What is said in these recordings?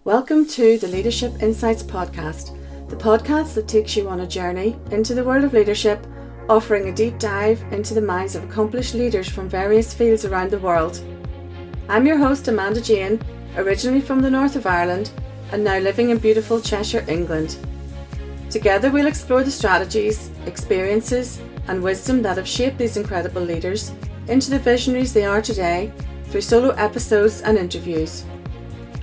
Welcome to the Leadership Insights podcast, the podcast that takes you on a journey into the world of leadership, offering a deep dive into the minds of accomplished leaders from various fields around the world. I'm your host, Amanda Jane, originally from the north of Ireland and now living in beautiful Cheshire, England. Together we'll explore the strategies, experiences and wisdom that have shaped these incredible leaders into the visionaries they are today through solo episodes and interviews.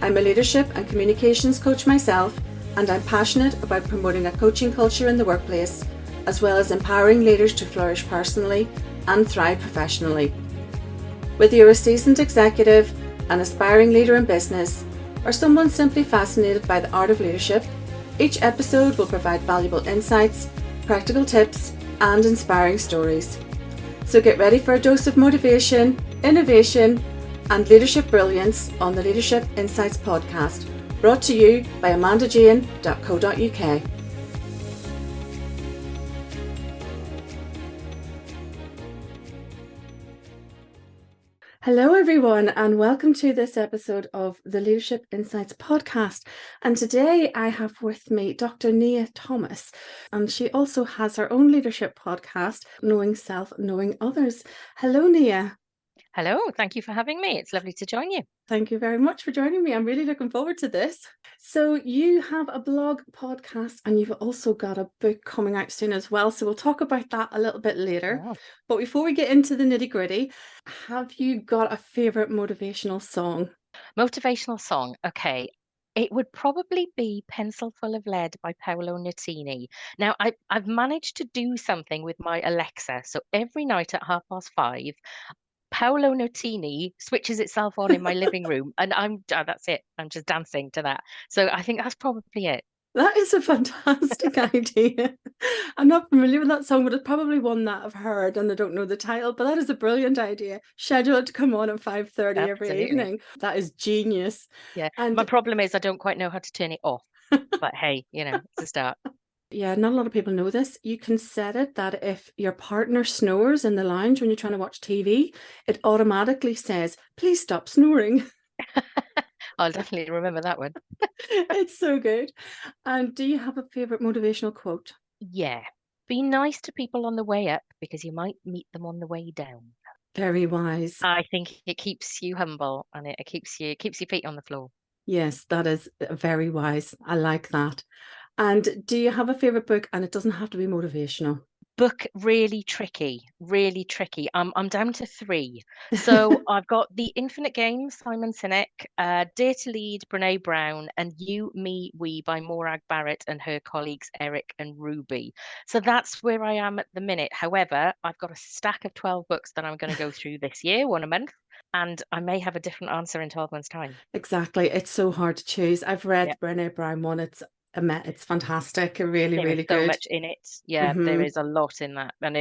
I'm a leadership and communications coach myself, and I'm passionate about promoting a coaching culture in the workplace, as well as empowering leaders to flourish personally and thrive professionally. Whether you're a seasoned executive, an aspiring leader in business, or someone simply fascinated by the art of leadership, each episode will provide valuable insights, practical tips, and inspiring stories. So get ready for a dose of motivation, innovation, and leadership brilliance on the Leadership Insights podcast, brought to you by amandajane.co.uk. Hello everyone, and welcome to this episode of the Leadership Insights podcast. And today I have with me Dr. Nia Thomas, and she also has her own leadership podcast, Knowing Self, Knowing Others. Hello Nia. Hello, thank you for having me. It's lovely to join you. Thank you very much for joining me. I'm really looking forward to this. So you have a blog, podcast, and you've also got a book coming out soon as well. So we'll talk about that a little bit later. Oh. But before we get into the nitty-gritty, have you got a favourite motivational song? Motivational song. Okay. It would probably be Pencil Full of Lead by Paolo Nutini. Now, I've managed to do something with my Alexa. So every night at 5:30, Paolo Nutini switches itself on in my living room, and that's it. I'm just dancing to that. So I think that's probably it. That is a fantastic idea. I'm not familiar with that song, but it's probably one that I've heard and I don't know the title, but that is a brilliant idea. Schedule it to come on at 5:30 every Absolutely. evening. That is genius. Yeah. My And problem is I don't quite know how to turn it off. But hey, it's a start. yeah, not a lot of people know this. You can set it that if your partner snores in the lounge when you're trying to watch TV, it automatically says, please stop snoring. I'll definitely remember that one. It's so good. And do you have a favourite motivational quote? Yeah. Be nice to people on the way up because you might meet them on the way down. Very wise. I think it keeps you humble and it keeps your feet on the floor. Yes, that is very wise. I like that. And do you have a favourite book? And it doesn't have to be motivational. Book really tricky, really tricky. I'm down to 3. So I've got The Infinite Game, Simon Sinek, Dare to Lead, Brene Brown, and You, Me, We by Morag Barrett and her colleagues Eric and Ruby. So that's where I am at the minute. However, I've got a stack of 12 books that I'm going to go through this year, one a month, and I may have a different answer in 12 months' time. Exactly. It's so hard to choose. I've read Yeah. the Brene Brown one. It's fantastic. Really, There is really so good. much in it. Yeah, there is a lot in that. And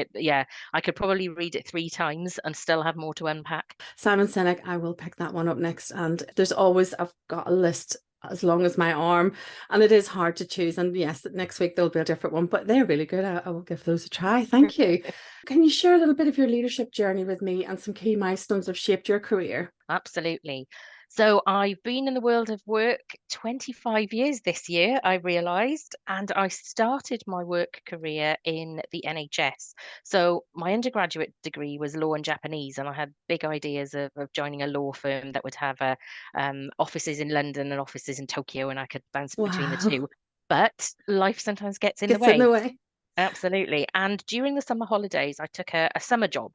I could probably read it 3 times and still have more to unpack. Simon Sinek, I will pick that one up next. And I've got a list as long as my arm, and it is hard to choose. And yes, next week there'll be a different one, but they're really good. I will give those a try. Thank you. Can you share a little bit of your leadership journey with me and some key milestones that have shaped your career? Absolutely. So I've been in the world of work 25 years this year, I realised, and I started my work career in the NHS. So my undergraduate degree was law and Japanese, and I had big ideas of joining a law firm that would have offices in London and offices in Tokyo, and I could bounce between the Wow. two. But life sometimes gets in the Gets in the way. way. Absolutely. And during the summer holidays, I took a summer job.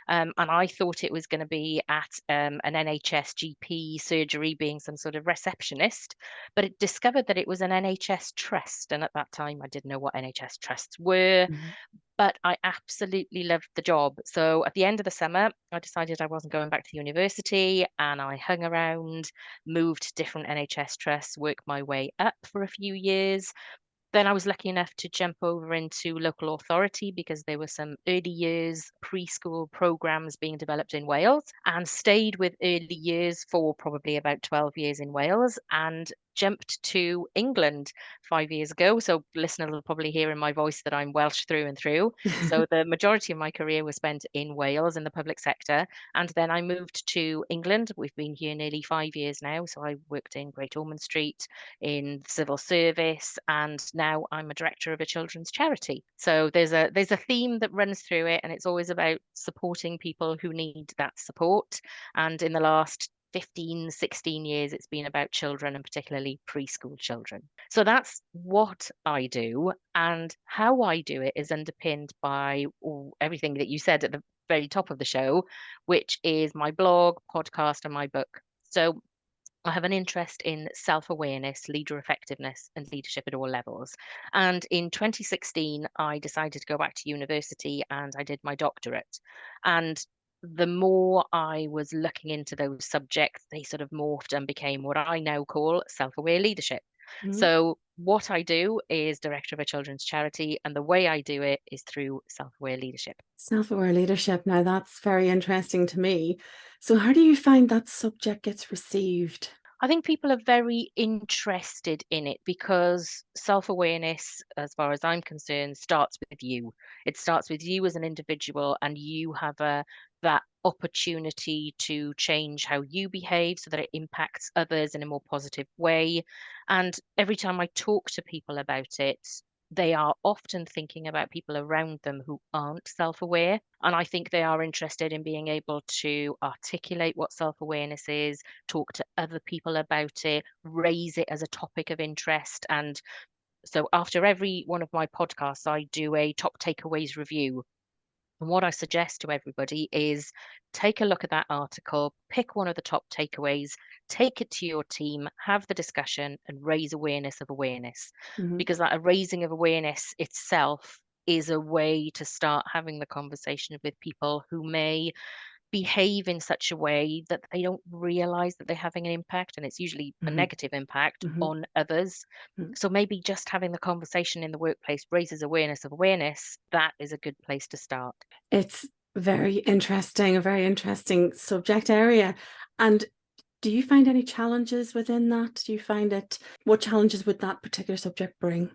And I thought it was going to be at an NHS GP surgery, being some sort of receptionist, but it discovered that it was an NHS trust. And at that time, I didn't know what NHS trusts were, Mhm. but I absolutely loved the job. So at the end of the summer, I decided I wasn't going back to university and I hung around, moved to different NHS trusts, worked my way up for a few years. Then I was lucky enough to jump over into local authority because there were some early years preschool programs being developed in Wales, and stayed with early years for probably about 12 years in Wales. And jumped to England 5 years ago. So listeners will probably hear in my voice that I'm Welsh through and through. So the majority of my career was spent in Wales in the public sector. And then I moved to England. We've been here nearly 5 years now. So I worked in Great Ormond Street in civil service, and now I'm a director of a children's charity. So there's a theme that runs through it, and it's always about supporting people who need that support. And in the last 15, 16 years, it's been about children and particularly preschool children. So that's what I do. And how I do it is underpinned by everything that you said at the very top of the show, which is my blog, podcast, and my book. So I have an interest in self awareness, leader effectiveness, and leadership at all levels. And in 2016, I decided to go back to university and I did my doctorate. And the more I was looking into those subjects, they sort of morphed and became what I now call self aware leadership. Mhm. So, what I do is director of a children's charity, and the way I do it is through self aware leadership. Self-aware leadership. Now that's very interesting to me. So how do you find that subject gets received? I think people are very interested in it because self awareness, as far as I'm concerned, starts with you. It starts with you as an individual, and you have that opportunity to change how you behave so that it impacts others in a more positive way. And every time I talk to people about it, they are often thinking about people around them who aren't self aware. And I think they are interested in being able to articulate what self awareness is, talk to other people about it, raise it as a topic of interest. And so after every one of my podcasts, I do a top takeaways review. And what I suggest to everybody is take a look at that article, pick one of the top takeaways, take it to your team, have the discussion, and raise awareness of awareness. Mhm. Because that raising of awareness itself is a way to start having the conversation with people who may behave in such a way that they don't realize that they're having an impact, and it's usually a Mhm. negative impact Mhm. on others. Mhm. So maybe just having the conversation in the workplace raises awareness of awareness. That is a good place to start. It's very interesting, a very interesting subject area. And do you find any challenges within that? Do you find it, what challenges would that particular subject bring?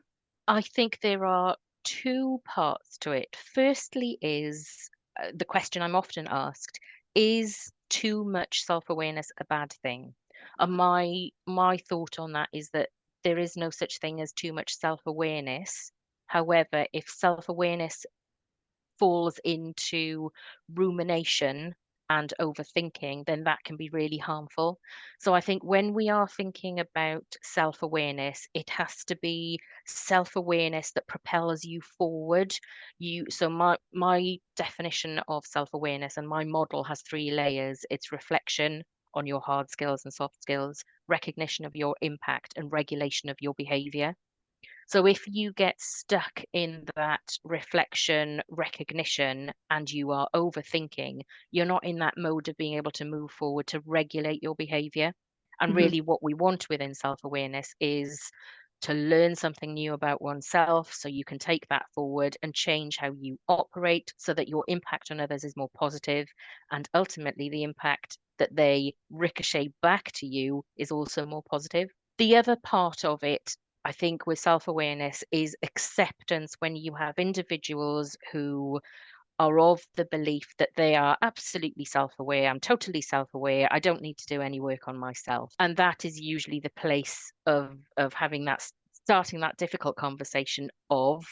I think there are two parts to it. Firstly, is the question I'm often asked: is too much self-awareness a bad thing? And my thought on that is that there is no such thing as too much self-awareness. However, if self-awareness falls into rumination and overthinking, then that can be really harmful. So I think when we are thinking about self awareness, it has to be self awareness that propels you forward. So my definition of self awareness and my model has three layers. It's reflection on your hard skills and soft skills, recognition of your impact, and regulation of your behavior. So if you get stuck in that reflection, recognition, and you are overthinking, you're not in that mode of being able to move forward to regulate your behavior. And Mhm. really, what we want within self awareness is to learn something new about oneself so you can take that forward and change how you operate so that your impact on others is more positive, and ultimately the impact that they ricochet back to you is also more positive. The other part of it, I think, with self awareness is acceptance when you have individuals who are of the belief that they are absolutely self aware. I'm totally self aware. I don't need to do any work on myself. And that is usually the place of having that, starting that difficult conversation of,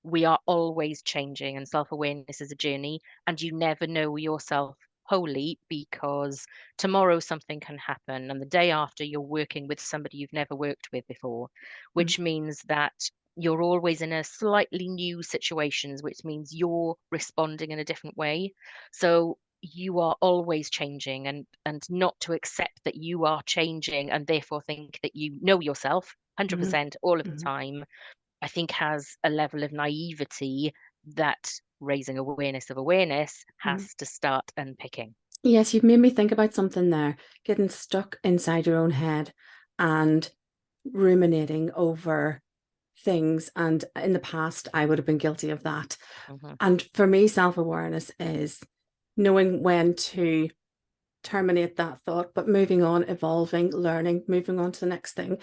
we are always changing and self-awareness is a journey, and you never know yourself wholly, because tomorrow something can happen and the day after you're working with somebody you've never worked with before, Mhm. which means that you're always in a slightly new situations, which means you're responding in a different way. So you are always changing, and not to accept that you are changing and therefore think that you know yourself Mhm. 100% all of the Mhm. time, I think has a level of naivety that raising awareness of awareness Mhm. has to start unpicking. Yes, you've made me think about something there, getting stuck inside your own head and ruminating over things. And in the past, I would have been guilty of that. Hmm. And for me, self-awareness is knowing when to terminate that thought, but moving on, evolving, learning, moving on to the next thing.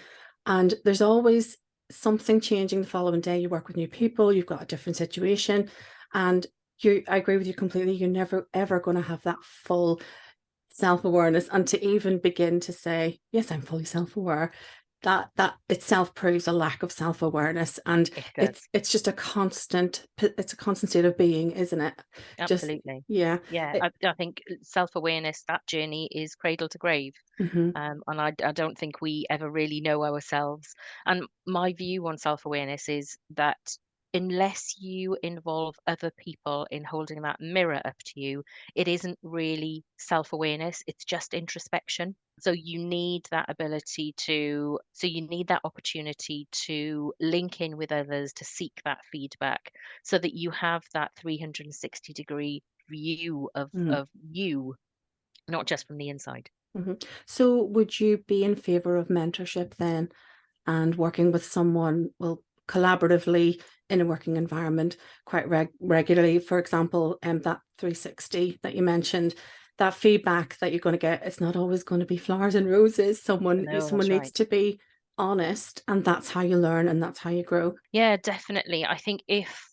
And there's always something changing the following day. You work with new people, you've got a different situation, and I agree with you completely. You're never ever going to have that full self-awareness, and to even begin to say, yes, I'm fully self-aware, that itself proves a lack of self-awareness, and It does. it's just a constant state of being, isn't it? Just Absolutely. yeah. Yeah, It, I think self-awareness, that journey is cradle to grave. mm-hmm, And I don't think we ever really know ourselves. And my view on self-awareness is that unless you involve other people in holding that mirror up to you, it isn't really self-awareness, it's just introspection. So you need that ability to, so you need that opportunity to link in with others, to seek that feedback, so that you have that 360-degree view mm-hmm, of you, not just from the inside. mm-hmm. So would you be in favor of mentorship then, and working with someone, well, collaboratively in a working environment quite regularly? For example, that 360 that you mentioned, that feedback that you're going to get, it's not always going to be flowers and roses. Someone No, someone that's needs right. to be honest, and that's how you learn and that's how you grow. Yeah, definitely. I think if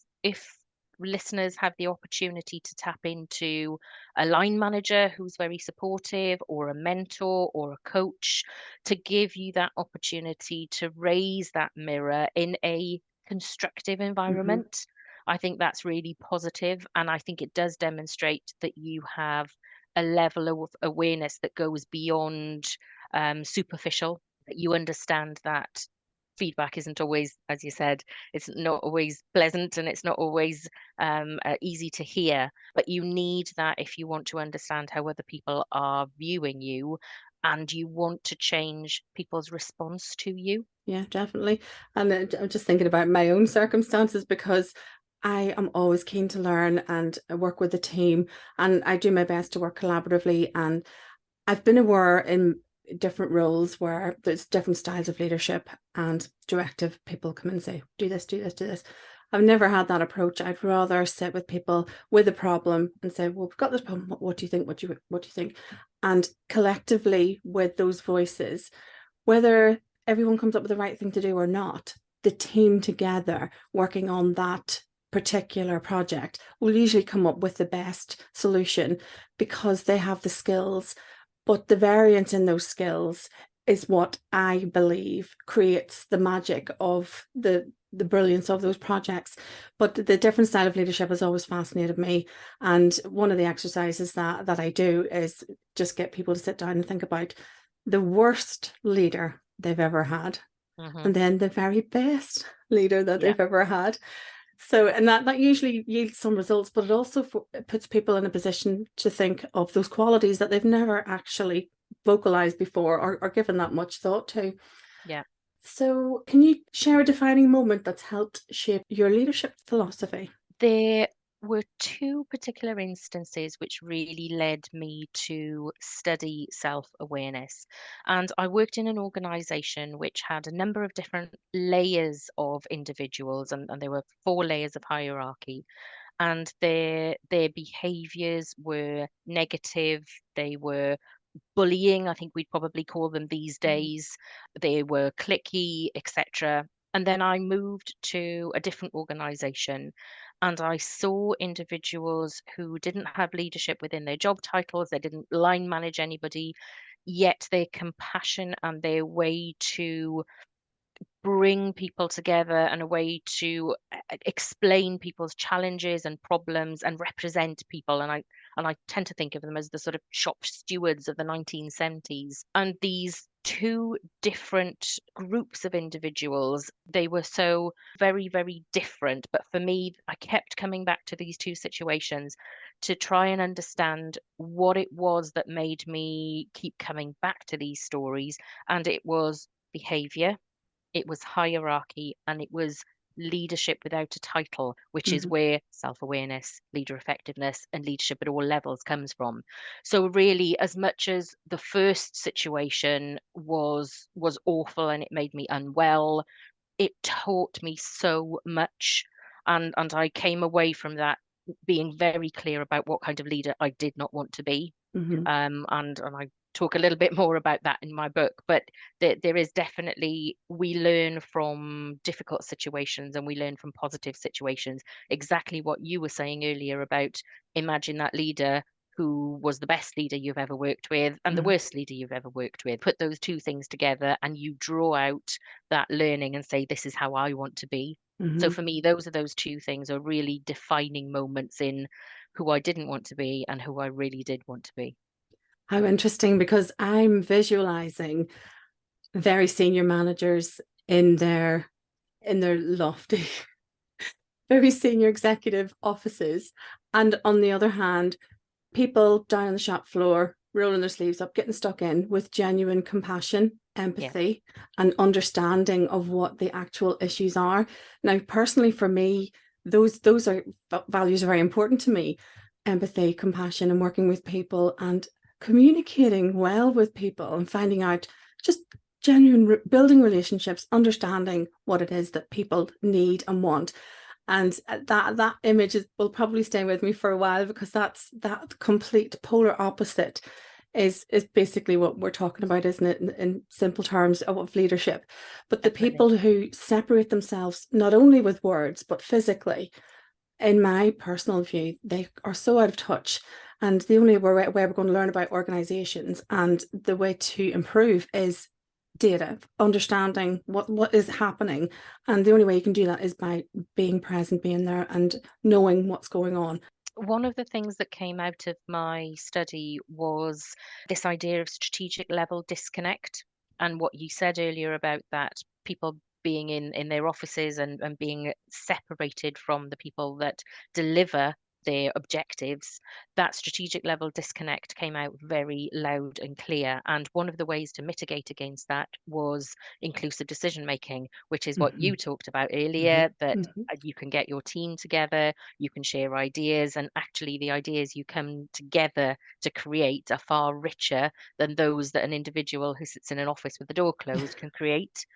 listeners have the opportunity to tap into a line manager who's very supportive, or a mentor or a coach, to give you that opportunity to raise that mirror in a constructive Mm-hmm. environment, I think that's really positive, and I think it does demonstrate that you have a level of awareness that goes beyond superficial, that you understand that feedback isn't always, as you said, it's not always pleasant, and it's not always easy to hear. But you need that if you want to understand how other people are viewing you, and you want to change people's response to you. Yeah, definitely. And I'm just thinking about my own circumstances, because I am always keen to learn and work with a team, and I do my best to work collaboratively. And I've been aware in different roles where there's different styles of leadership and directive. People come and say, do this, do this, do this. I've never had that approach. I'd rather sit with people with a problem and say, well, we've got this problem. What do you think? What do you think? And collectively, with those voices, whether everyone comes up with the right thing to do or not, the team together working on that particular project will usually come up with the best solution, because they have the skills. But the variance in those skills is what I believe creates the magic of the brilliance of those projects. But the different style of leadership has always fascinated me. And one of the exercises that I do is just get people to sit down and think about the worst leader they've ever had, Hmm. and then the very best leader that Yeah. they've ever had. So, and that usually yields some results, but it also puts people in a position to think of those qualities that they've never actually vocalized before, or given that much thought to. Yeah. So, can you share a defining moment that's helped shape your leadership philosophy? There were two particular instances which really led me to study self-awareness. And I worked in an organization which had a number of different layers of individuals, and there were four layers of hierarchy. And their behaviors were negative, they were bullying, I think we'd probably call them these Mm. days. They were clicky, etc. And then I moved to a different organization, and I saw individuals who didn't have leadership within their job titles, they didn't line manage anybody, yet their compassion and their way to bring people together, and a way to explain people's challenges and problems and represent people. And I tend to think of them as the sort of shop stewards of the 1970s. And these two different groups of individuals, they were so very, very different. But for me, I kept coming back to these two situations to try and understand what it was that made me keep coming back to these stories. And it was behavior, it was hierarchy, and it was leadership without a title, which is Mhm. where self-awareness, leader effectiveness, and leadership at all levels comes from. So really, as much as the first situation was awful and it made me unwell, it taught me so much. And I came away from that being very clear about what kind of leader I did not want to be. Hmm. And I talk a little bit more about that in my book. But there is definitely, we learn from difficult situations and we learn from positive situations. Exactly what you were saying earlier about, imagine that leader who was the best leader you've ever worked with and the Hmm. worst leader you've ever worked with. Put those two things together and you draw out that learning and say, this is how I want to be. So Hmm. for me, those two things are really defining moments in who I didn't want to be and who I really did want to be. How interesting, because I'm visualizing very senior managers in their lofty, very senior executive offices. And on the other hand, people down on the shop floor, rolling their sleeves up, getting stuck in with genuine compassion, Yeah. empathy, and understanding of what the actual issues are. Now, personally, for me, those are values are very important to me. Empathy, compassion, and working with people and communicating well with people and finding out just genuine building relationships, understanding what it is that people need and want. And that image will probably stay with me for a while, because that complete polar opposite is basically what we're talking about, isn't it, in simple terms of leadership. But the Definitely. people who separate themselves not only with words but physically, in my personal view, they are so out of touch. And the only way we're going to learn about organizations and the way to improve is data, understanding what is happening. And the only way you can do that is by being present, being there, and knowing what's going on. One of the things that came out of my study was this idea of strategic level disconnect. And what you said earlier about that, people being in their offices and being separated from the people that deliver their objectives, that strategic level disconnect came out very loud and clear. And one of the ways to mitigate against that was inclusive decision making, which is what Mm-hmm. you talked about Mm-hmm. earlier, that Mm-hmm. you can get your team together, you can share ideas, and actually the ideas you come together to create are far richer than those that an individual who sits in an office with the door closed can create.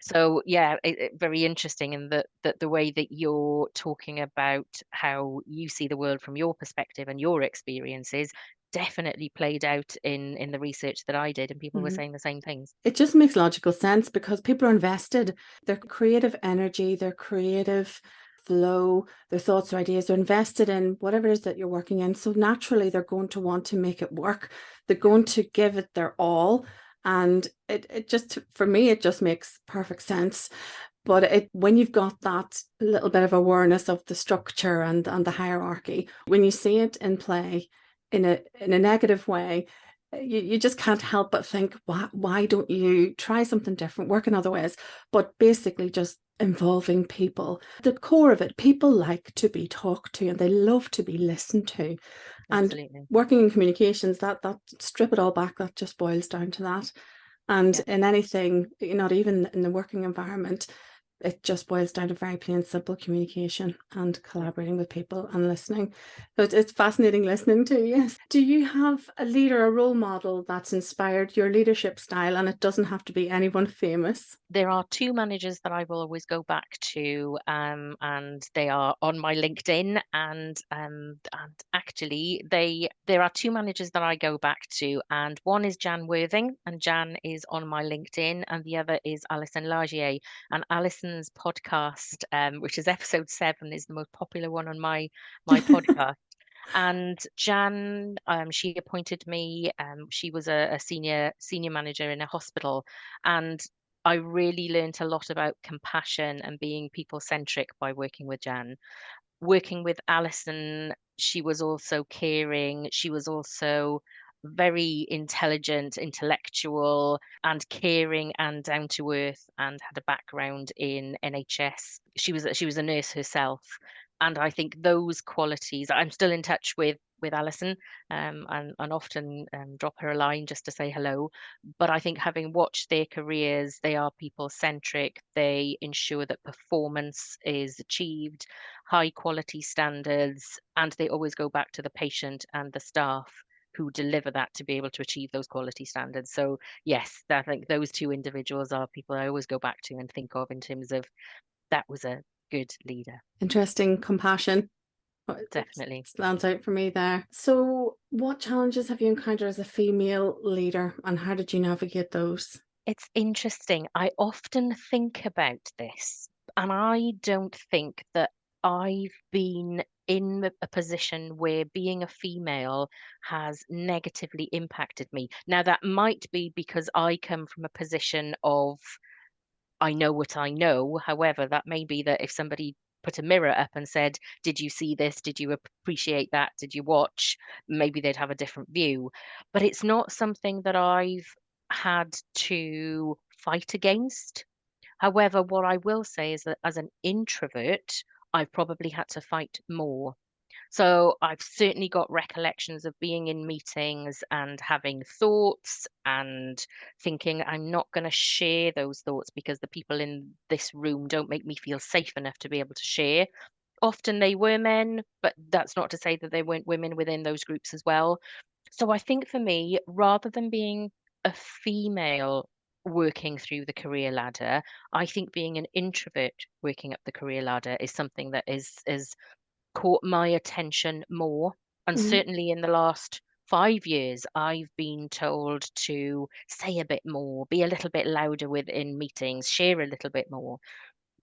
So yeah, very interesting in that the way that you're talking about how you see the world from your perspective and your experiences definitely played out in the research that I did, and people were Mm-hmm. saying the same things. It just makes logical sense, because people are invested. Their creative energy, their creative flow, their thoughts or ideas are invested in whatever it is that you're working in. So naturally, they're going to want to make it work. They're going to give it their all. And it just, for me, it just makes perfect sense. But when you've got that little bit of awareness of the structure and the hierarchy, when you see it in play in a negative way, you just can't help but think, why don't you try something different, work in other ways? But basically, just involving people. The core of it, people like to be talked to and they love to be listened to. And Absolutely. working in communications, that strip it all back, that just boils down to that. And Yeah. in anything, not even in the working environment, it just boils down to very plain simple communication and Yeah. collaborating with people and listening. So it's fascinating listening to. Yes. Do you have a leader, a role model that's inspired your leadership style? And it doesn't have to be anyone famous. There are two managers that I will always go back to, and they are on my LinkedIn. And actually, there are two managers that I go back to, and one is Jan Worthing, and Jan is on my LinkedIn, and the other is Alison Lagier. And Alison's podcast, which is episode 7, is the most popular one on my podcast. And Jan, she appointed me. She was a senior manager in a hospital, and I really learned a lot about compassion and being people centric by working with Jan. Working with Alison, she was also caring. She was also very intelligent, intellectual, and caring and down to earth, and had a background in NHS. She was a nurse herself, and I think those qualities. I'm still in touch with Alison, and often drop her a line just to say hello. But I think having watched their careers, they are people centric. They ensure that performance is achieved, high quality standards, and they always go back to the patient and the staff who deliver that to be able to achieve those quality standards. So yes, I think those two individuals are people I always go back to and think of in terms of that was a good leader. Interesting compassion. It definitely. stands out for me there. So what challenges have you encountered as a female leader, and how did you navigate those? It's interesting. I often think about this, and I don't think that I've been in a position where being a female has negatively impacted me. Now, that might be because I come from a position of I know what I know. However, that may be that if somebody put a mirror up and said, "Did you see this? Did you appreciate that? Did you watch?" Maybe they'd have a different view. But it's not something that I've had to fight against. However, what I will say is that as an introvert, I've probably had to fight more. So I've certainly got recollections of being in meetings and having thoughts and thinking I'm not going to share those thoughts because the people in this room don't make me feel safe enough to be able to share. Often they were men, but that's not to say that there weren't women within those groups as well. So I think for me, rather than being a female working through the career ladder, I think being an introvert working up the career ladder is something that is caught my attention more. And Mm. certainly in the last 5 years, I've been told to say a bit more, be a little bit louder within meetings, share a little bit more.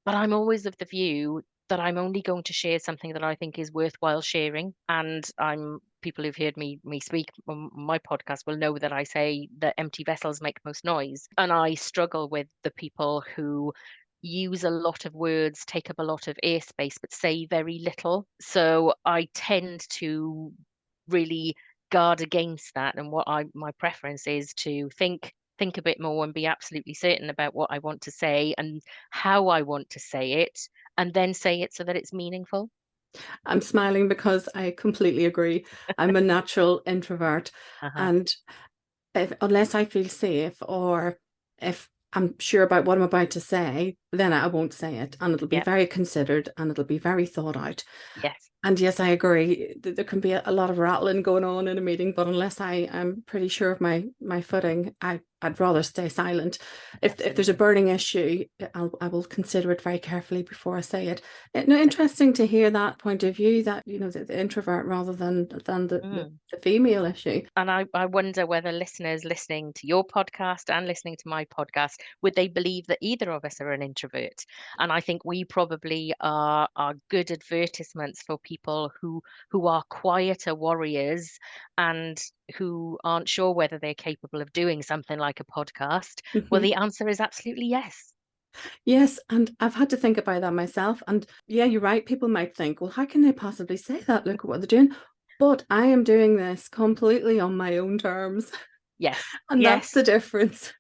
But I'm always of the view that I'm only going to share something that I think is worthwhile sharing. And I'm people who've heard me speak on my podcast will know that I say that empty vessels make most noise. And I struggle with the people who use a lot of words, take up a lot of airspace, but say very little. So I tend to really guard against that. And what I my preference is to think a bit more and be absolutely certain about what I want to say and how I want to say it, and then say it so that it's meaningful. I'm smiling because I completely agree. I'm a natural introvert, Uh-huh. and unless I feel safe or if I'm sure about what I'm about to say, then I won't say it. And it'll be Yep. very considered and it'll be very thought out. Yes. And yes, I agree. There can be a lot of rattling going on in a meeting, but unless I am pretty sure of my footing, I'd rather stay silent. If there's a Absolutely. burning issue, I will consider it very carefully before I say it. No, interesting to hear that point of view, that the introvert rather than Mm. the female issue. And I wonder whether listeners listening to your podcast and listening to my podcast, would they believe that either of us are an introvert? And I think we probably are good advertisements for people who are quieter warriors and who aren't sure whether they're capable of doing something like a podcast. Well, Mhm. the answer is absolutely yes. Yes, and I've had to think about that myself. And yeah, you're right. People might think, well, how can they possibly say that? Look at what they're doing. But I am doing this completely on my own terms. Yes. And that's Yes. the difference.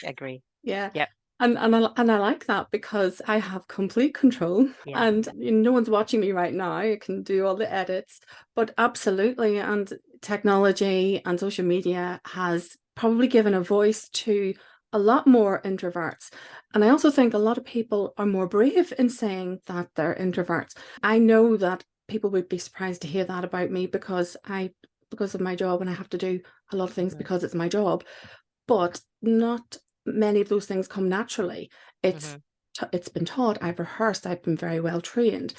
Agree. Yeah. Yep. And I like that because I have complete control, Yeah. and no one's watching me right now. I can do all the edits, but absolutely. And technology and social media has probably given a voice to a lot more introverts. And I also think a lot of people are more brave in saying that they're introverts. I know that people would be surprised to hear that about me because of my job, and I have to do a lot of things Hmm. because it's my job, but not many of those things come naturally. Hmm. It's been taught, I've rehearsed, I've been very well trained,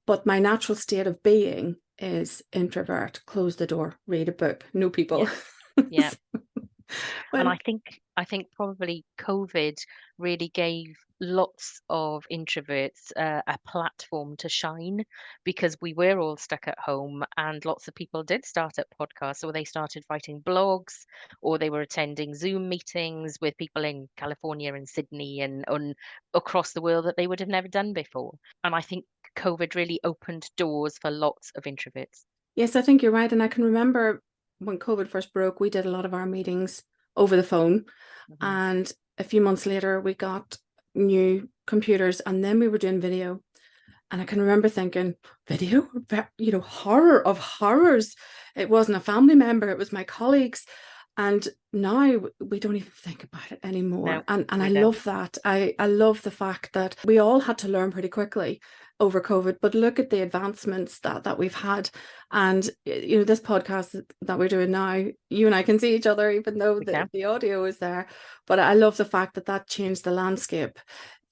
but my natural state of being is introvert, close the door, read a book, no people. Yeah. Yeah. And Well, I think probably COVID really gave lots of introverts a platform to shine because we were all stuck at home and lots of people did start up podcasts or they started writing blogs or they were attending Zoom meetings with people in California and Sydney and across the world that they would have never done before. And I think COVID really opened doors for lots of introverts. yes, I think you're right. And I can remember when COVID first broke, we did a lot of our meetings over the phone. Hmm. And a few months later, we got new computers and then we were doing video. And I can remember thinking, video, horror of horrors. It wasn't a family member, it was my colleagues. And now we don't even think about it No, anymore. And I we don't. love that. I love the fact that we all had to learn pretty quickly over COVID, but look at the advancements that we've had. And this podcast that we're doing now, you and I can see each other, even though We can. the audio is there. But I love the fact that changed the landscape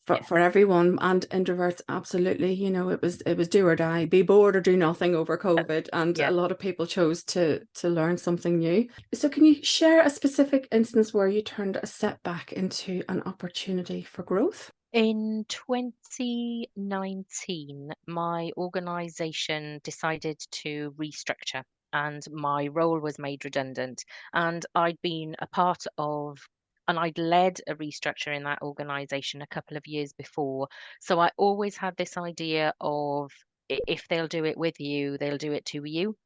Yeah, for everyone, and introverts, absolutely. It was do or die, be bored or do nothing over COVID, and a yeah. lot of people chose to learn something new. So can you share a specific instance where you turned a setback into an opportunity for growth? In 2019, my organization decided to restructure and my role was made redundant. And I'd been a part of, and I'd led a restructure in that organization a couple of years before. So I always had this idea of if they'll do it with you, they'll do it to you.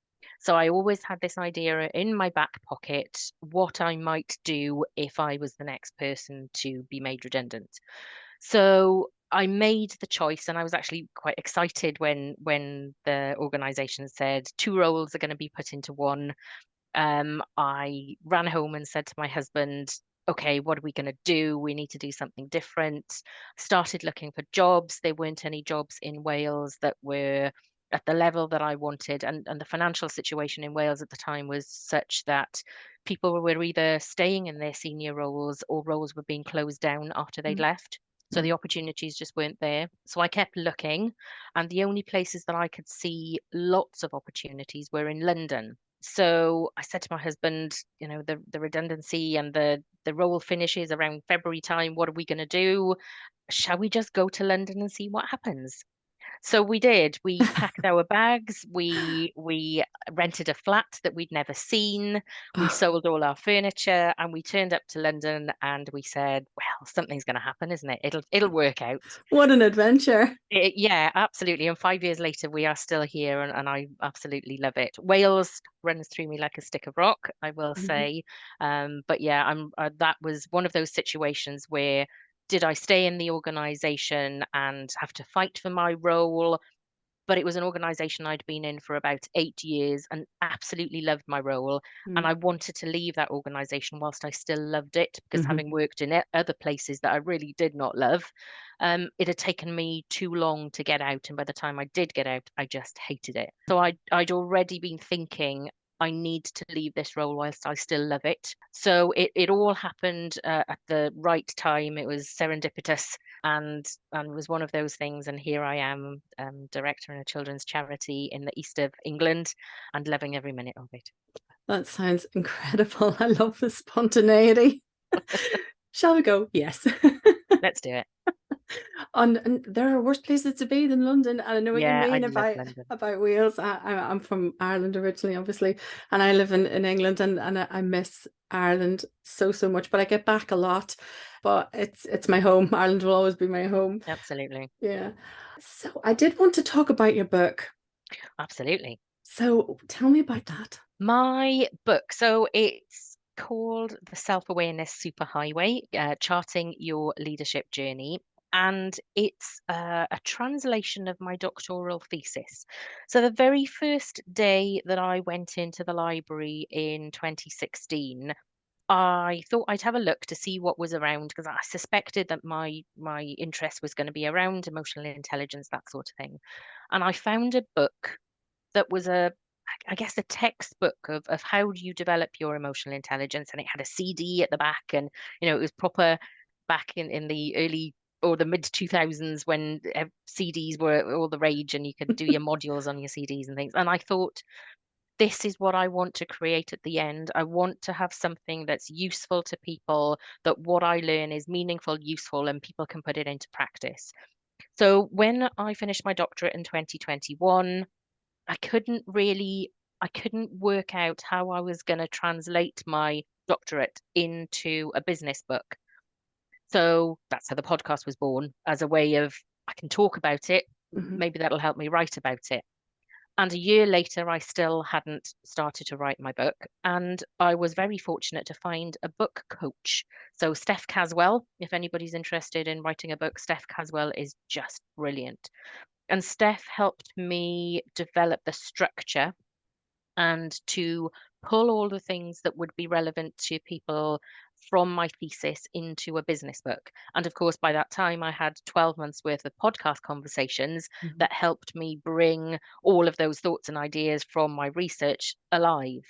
So I always had this idea in my back pocket what I might do if I was the next person to be made redundant. So I made the choice, and I was actually quite excited when the organization said two roles are going to be put into one. I ran home and said to my husband, okay, what are we going to do? We need to do something different. Started looking for jobs. There weren't any jobs in Wales that were at the level that I wanted. And the financial situation in Wales at the time was such that people were either staying in their senior roles or roles were being closed down after they'd left. So the opportunities just weren't there. So I kept looking, and the only places that I could see lots of opportunities were in London. So I said to my husband, the redundancy and the role finishes around February time. What are we going to do? Shall we just go to London and see what happens? So we did. We packed our bags. We rented a flat that we'd never seen. We Oh, sold all our furniture, and we turned up to London. And we said, "Well, something's going to happen, isn't it? It'll work out." what an adventure. Yeah, absolutely. And 5 years later, we are still here, and I absolutely love it. Wales runs through me like a stick of rock, I will Mhm. say. But yeah, that was one of those situations where did I stay in the organization and have to fight for my role? But it was an organization I'd been in for about 8 years and absolutely loved my role. And Mm. I wanted to leave that organization whilst I still loved it, because Mhm. having worked in other places that I really did not love, it had taken me too long to get out. And by the time I did get out, I just hated it. So I'd already been thinking, I need to leave this role whilst I still love it. So it all happened at the right time. It was serendipitous, and was one of those things. And here I am, director in a children's charity in the east of England, and loving every minute of it. That sounds incredible. I love the spontaneity. Shall we go? Yes. Let's do it. And there are worse places to be than London. And I know what you Yeah, I mean love about London. Wales. I'm from Ireland originally, obviously, and I live in England, and I miss Ireland so so much. But I get back a lot. But it's my home. Ireland will always be my home. Absolutely. Yeah. So I did want to talk about your book. Absolutely. So tell me about that. My book, so it's called The Self-Awareness Superhighway, Charting Your Leadership Journey. And it's a translation of my doctoral thesis. So the very first day that I went into the library in 2016, I thought I'd have a look to see what was around, because I suspected that my interest was going to be around emotional intelligence, that sort of thing. And I found a book that was I guess a textbook of how do you develop your emotional intelligence, and it had a CD at the back, and it was proper back in the early or the mid 2000s when CDs were all the rage, and you could do your modules on your CDs and things. And I thought, this is what I want to create at the end. I want to have something that's useful to people, that what I learn is meaningful, useful, and people can put it into practice. So when I finished my doctorate in 2021, I couldn't really, I couldn't work out how I was going to translate my doctorate into a business book. So that's how the podcast was born, as a way of, I can talk about it. Mhm. Maybe that'll help me write about it. And a year later, I still hadn't started to write my book. And I was very fortunate to find a book coach. So, Steph Caswell, if anybody's interested in writing a book, Steph Caswell is just brilliant. And Steph helped me develop the structure and to pull all the things that would be relevant to people from my thesis into a business book. And of course, by that time, I had 12 months worth of podcast conversations Mhm. that helped me bring all of those thoughts and ideas from my research alive.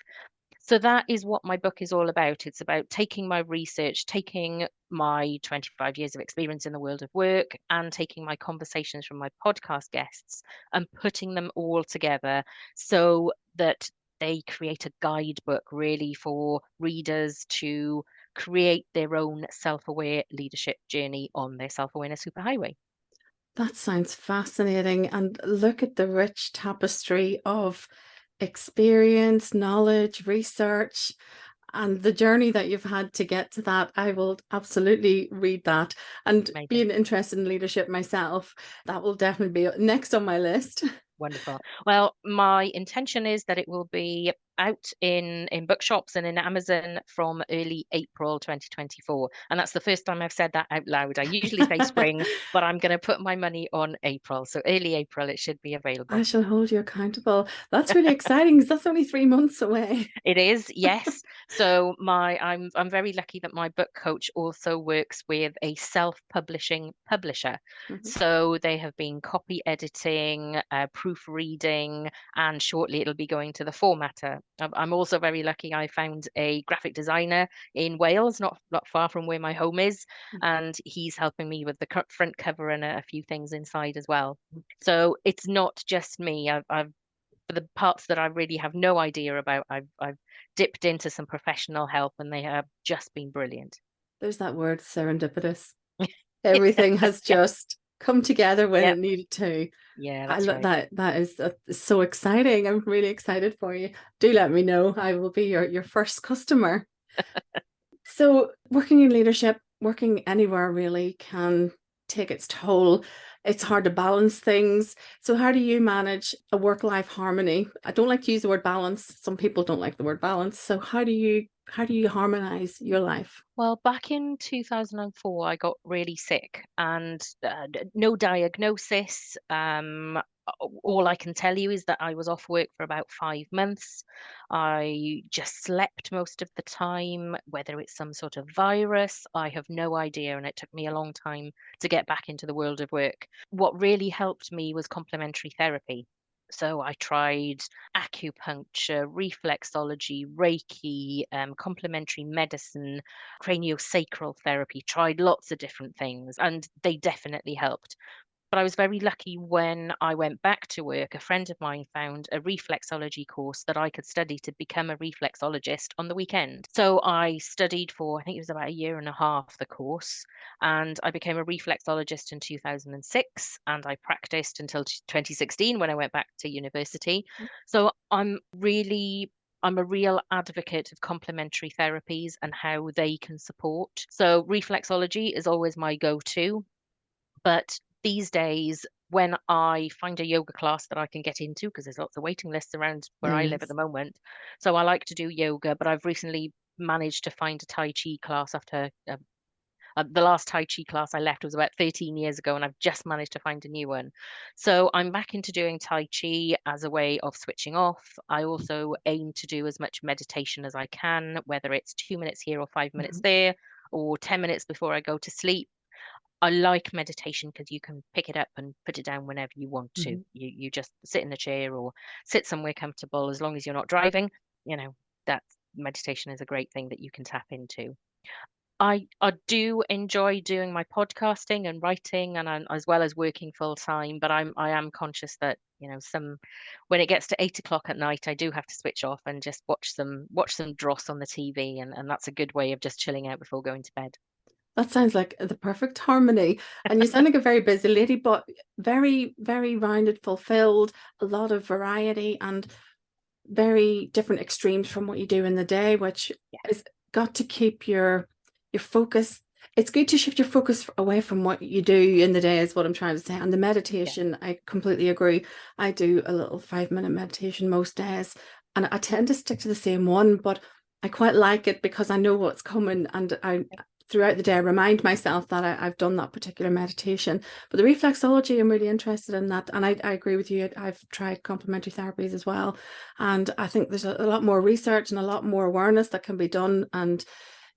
So that is what my book is all about. It's about taking my research, taking my 25 years of experience in the world of work, and taking my conversations from my podcast guests and putting them all together so that they create a guidebook really for readers to create their own self-aware leadership journey on their self-awareness superhighway. That sounds fascinating. And look at the rich tapestry of experience, knowledge, research, and the journey that you've had to get to that. I will absolutely read that. And Amazing. being interested in leadership myself, that will definitely be next on my list. Wonderful. Well, my intention is that it will be out in bookshops and in Amazon from early April 2024. And that's the first time I've said that out loud. I usually say spring, but I'm going to put my money on April. So early April, it should be I available. shall hold you accountable. That's really exciting because that's only 3 months away. It is, yes. So I'm very lucky that my book coach also works with a self-publishing publisher. Mhm. So they have been copy editing, proofreading, and shortly it'll be going to the formatter. I'm also very lucky. I found a graphic designer in Wales, not far from where my home is, and he's helping me with the front cover and a few things inside as well. So it's not just me. I've for the parts that I really have no idea about, I've dipped into some professional help and they have just been brilliant. There's that word serendipitous. Everything has just come together when Yep. it needed to. Yeah, I that's love right. that. That is so exciting. I'm really excited for you. Do let me know. I will be your first customer. So, working in leadership, working anywhere really can take its toll. It's hard to balance things. So, how do you manage a work-life harmony? I don't like to use the word balance. Some people don't like the word balance. So, how do you harmonize your life? Well, back in 2004, I got really sick and no diagnosis. All I can tell you is that I was off work for about 5 months. I just slept most of the time, whether it's some sort of virus, I have no idea. And it took me a long time to get back into the world of work. What really helped me was complementary therapy. So I tried acupuncture, reflexology, Reiki, complementary medicine, craniosacral therapy, tried lots of different things, and they definitely helped. But I was very lucky when I went back to work. A friend of mine found a reflexology course that I could study to become a reflexologist on the weekend. So I studied for, I think it was about a year and a half, the course, and I became a reflexologist in 2006, and I practiced until 2016 when I went back to university. So I'm a real advocate of complementary therapies and how they can support. So reflexology is always my go-to. But these days, when I find a yoga class that I can get into, because there's lots of waiting lists around where I live at Yes. the moment, so I like to do yoga, but I've recently managed to find a Tai Chi class after the last Tai Chi class I left was about 13 years ago, and I've just managed to find a new one. So I'm back into doing Tai Chi as a way of switching off. I also aim to do as much meditation as I can, whether it's 2 minutes here or 5 minutes Mhm. there, or 10 minutes before I go to sleep. I like meditation because you can pick it up and put it down whenever you want to. Mhm. You just sit in a chair or sit somewhere comfortable as long as you're not driving. You know, that meditation is a great thing that you can tap into. I do enjoy doing my podcasting and writing and as well as working full time, but I am conscious that, some when it gets to 8 o'clock at night, I do have to switch off and just watch some dross on the TV, and that's a good way of just chilling out before going to bed. That sounds like the perfect harmony. And you sound like a very busy lady, but very, very rounded, fulfilled, a lot of variety and very different extremes from what you do in the day, which Yeah, is got to keep your focus. It's good to shift your focus away from what you do in the day, is what I'm trying to say. And the yeah, meditation, I completely agree. I do a little 5 minute meditation most days, and I tend to stick to the same one, but I quite like it because I know what's coming, and I throughout the day I remind myself that I've done that particular meditation. But the reflexology, I'm really interested in that, and I agree with you. I've tried complementary therapies as well, and I think there's a lot more research and a lot more awareness that can be done, and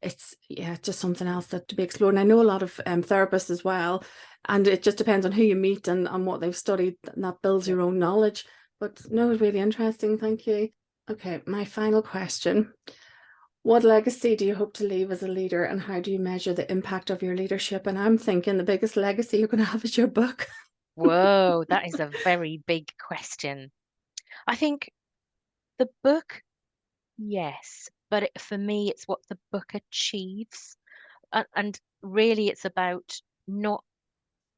it's just something else that to be explored. And I know a lot of therapists as well, and it just depends on who you meet and on what they've studied, and that builds yeah. your own knowledge. But no, it's really interesting. Thank you. Okay, my final question. What legacy do you hope to leave as a leader, and how do you measure the impact of your leadership? And I'm thinking the biggest legacy you're going to have is your book. Whoa, that is a very big question. I think the book, yes, but for me, it's what the book achieves. And really, it's about not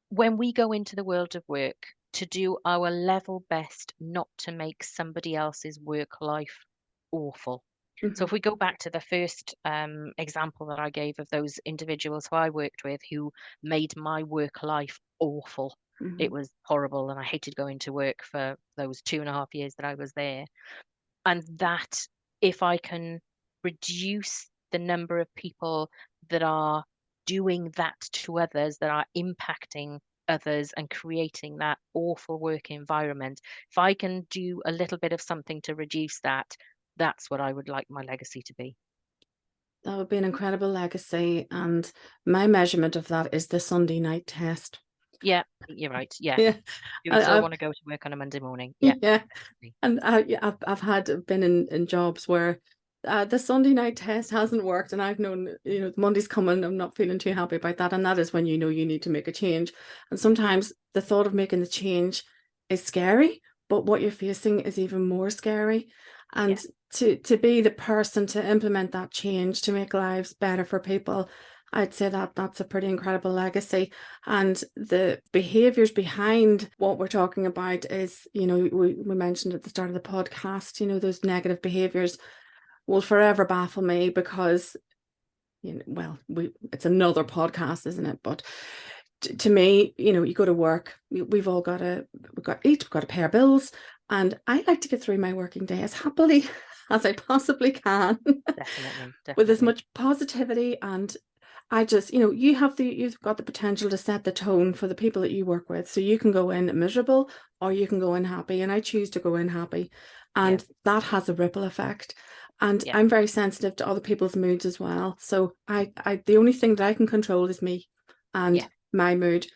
when we go into the world of work to do our level best not to make somebody else's work life awful. So Hmm. if we go back to the first example that I gave of those individuals who I worked with who made my work life awful, it Hmm. was horrible, and I hated going to work for those 2.5 years that I was there. And that if I can reduce the number of people that are doing that to others, that are impacting others and creating that awful work environment, if I can do a little bit of something to reduce that, that's what I would like my legacy to be. That would be an incredible legacy. And my measurement of that is the Sunday night test. Yeah, you're right. Yeah. Yeah. Do we still I've want to go to work on a Monday morning? Yeah. yeah. Definitely. And yeah, I've been in jobs where the Sunday night test hasn't worked, and I've known, Monday's coming, I'm not feeling too happy about that, and that is when you need to make a change. And Yeah. sometimes the thought of making the change is scary, but what you're facing is even more scary. Yeah. And to be the person to implement that change to make lives better for people, I'd say that that's a pretty incredible legacy. And the behaviors behind what we're talking about is, we mentioned at the start of the podcast, those negative behaviors will forever baffle me because, well, it's another podcast, isn't it? But to me, you go to work, we've all got we've got to pay our bills. And I like to get through my working day as happily as I possibly can Definitely. with as Definitely. much positivity. And I just, you've got the potential to set the tone for the people that you work with. So you can go in miserable or you can go in happy. And I choose to go in happy. Yeah. And that has a ripple effect. And Yeah. I'm very sensitive to other people's moods as well. So the only thing that I can control is me and Yeah. my mood.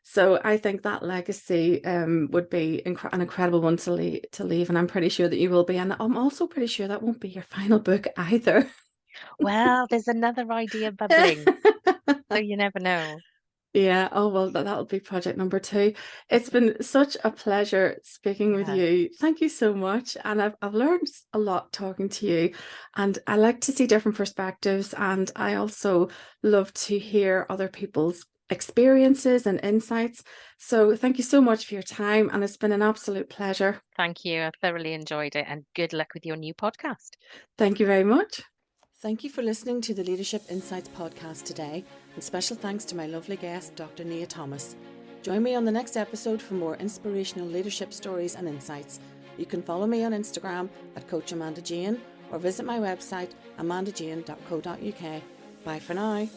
So I think that legacy would be an incredible one to leave. And I'm pretty sure that you will be. And I'm also pretty sure that won't be your final book either. Well, there's another idea bubbling, so you never know. Yeah, oh well, that'll be project number 2. It's been such a pleasure speaking with Yeah. you. Thank you so much. And I've learned a lot talking to you. And I like to see different perspectives. And I also love to hear other people's experiences and insights. So thank you so much for your time. And it's been an absolute pleasure. Thank you. I thoroughly enjoyed it, and good luck with your new podcast. Thank you very much. Thank you for listening to the Leadership Insights podcast today, and special thanks to my lovely guest, Dr. Nia Thomas. Join me on the next episode for more inspirational leadership stories and insights. You can follow me on Instagram at Coach Amanda Jane or visit my website amandajane.co.uk. Bye for now.